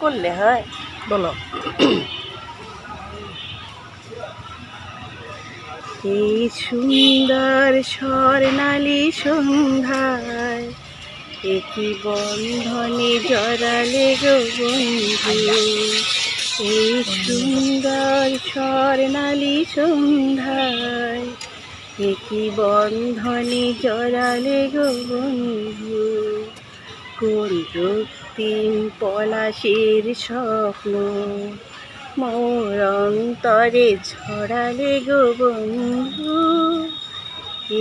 করলে হয়। বলো। এই সুন্দর স্বর্ণালী সন্ধ্যায় একই বন্ধনে জড়ালে গো বন্ধু। এই সুন্দর স্বর্ণালী সন্ধ্যায় একই বন্ধনে জড়ালে গো বন্ধু। কোন রক্তিম পলাশের স্বপ্ন মোর অন্তরে ছড়ালে গো বন্ধু।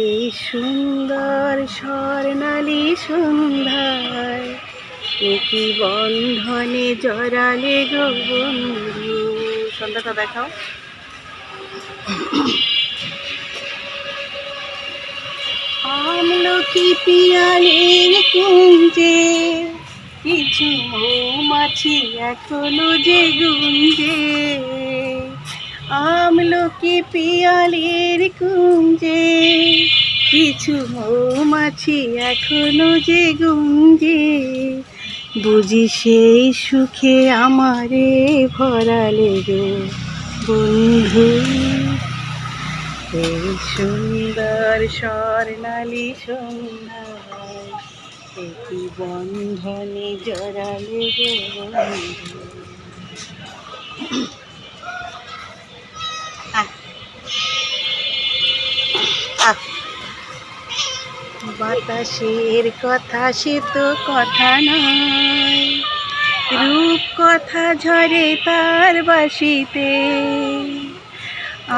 এই সুন্দর স্বর্ণালী সন্ধ্যায় একই বন্ধনে জড়ালে গো বন্ধু। সন্ধ্যাটা দেখাও। আমলকি পিয়ালের কুঞ্জে কিছু মৌমাছি এখনো যে গুঞ্জে। আমলকি পিয়ালের কুঞ্জে কিছু মৌমাছি এখনো যে গুঞ্জে। বুঝি সেই সুখে আমারে ভরালে গো বন্ধু। এই সুন্দর স্বর্ণালী সন্ধ্যায় একই বন্ধনে জড়ালে গো বন্ধু। বাতাসের কথা সে তো কথা নয়, রূপ কথা ঝরে তার বাসিতে।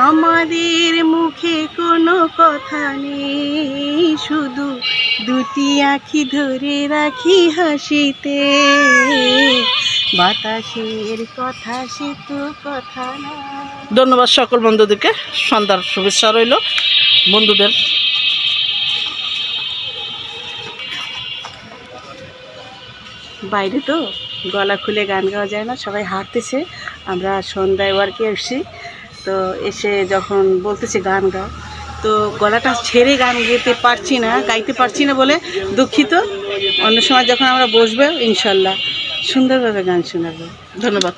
আমাদের মুখে কোনো কথা নেই, শুধু দুটি আঁখি ধরে রাখি হাসিতে। বাতাসের কথা সে তো কথা না। ধন্যবাদ সকল বন্ধুদেরকে, সন্ধ্যার শুভেচ্ছা রইল বন্ধুদের। বাইরে তো গলা খুলে গান গাওয়া যায় না, সবাই হাঁটতেছে। আমরা সন্ধ্যায় ওয়ার্কে এসেছি, তো এসে যখন বলতেছে গান গাও, তো গলাটা ছেড়ে গান গাইতে পারছি না বলে দুঃখিত। অন্য সময় যখন আমরা বসবো ইনশাল্লাহ সুন্দরভাবে গান শোনাবো। ধন্যবাদ।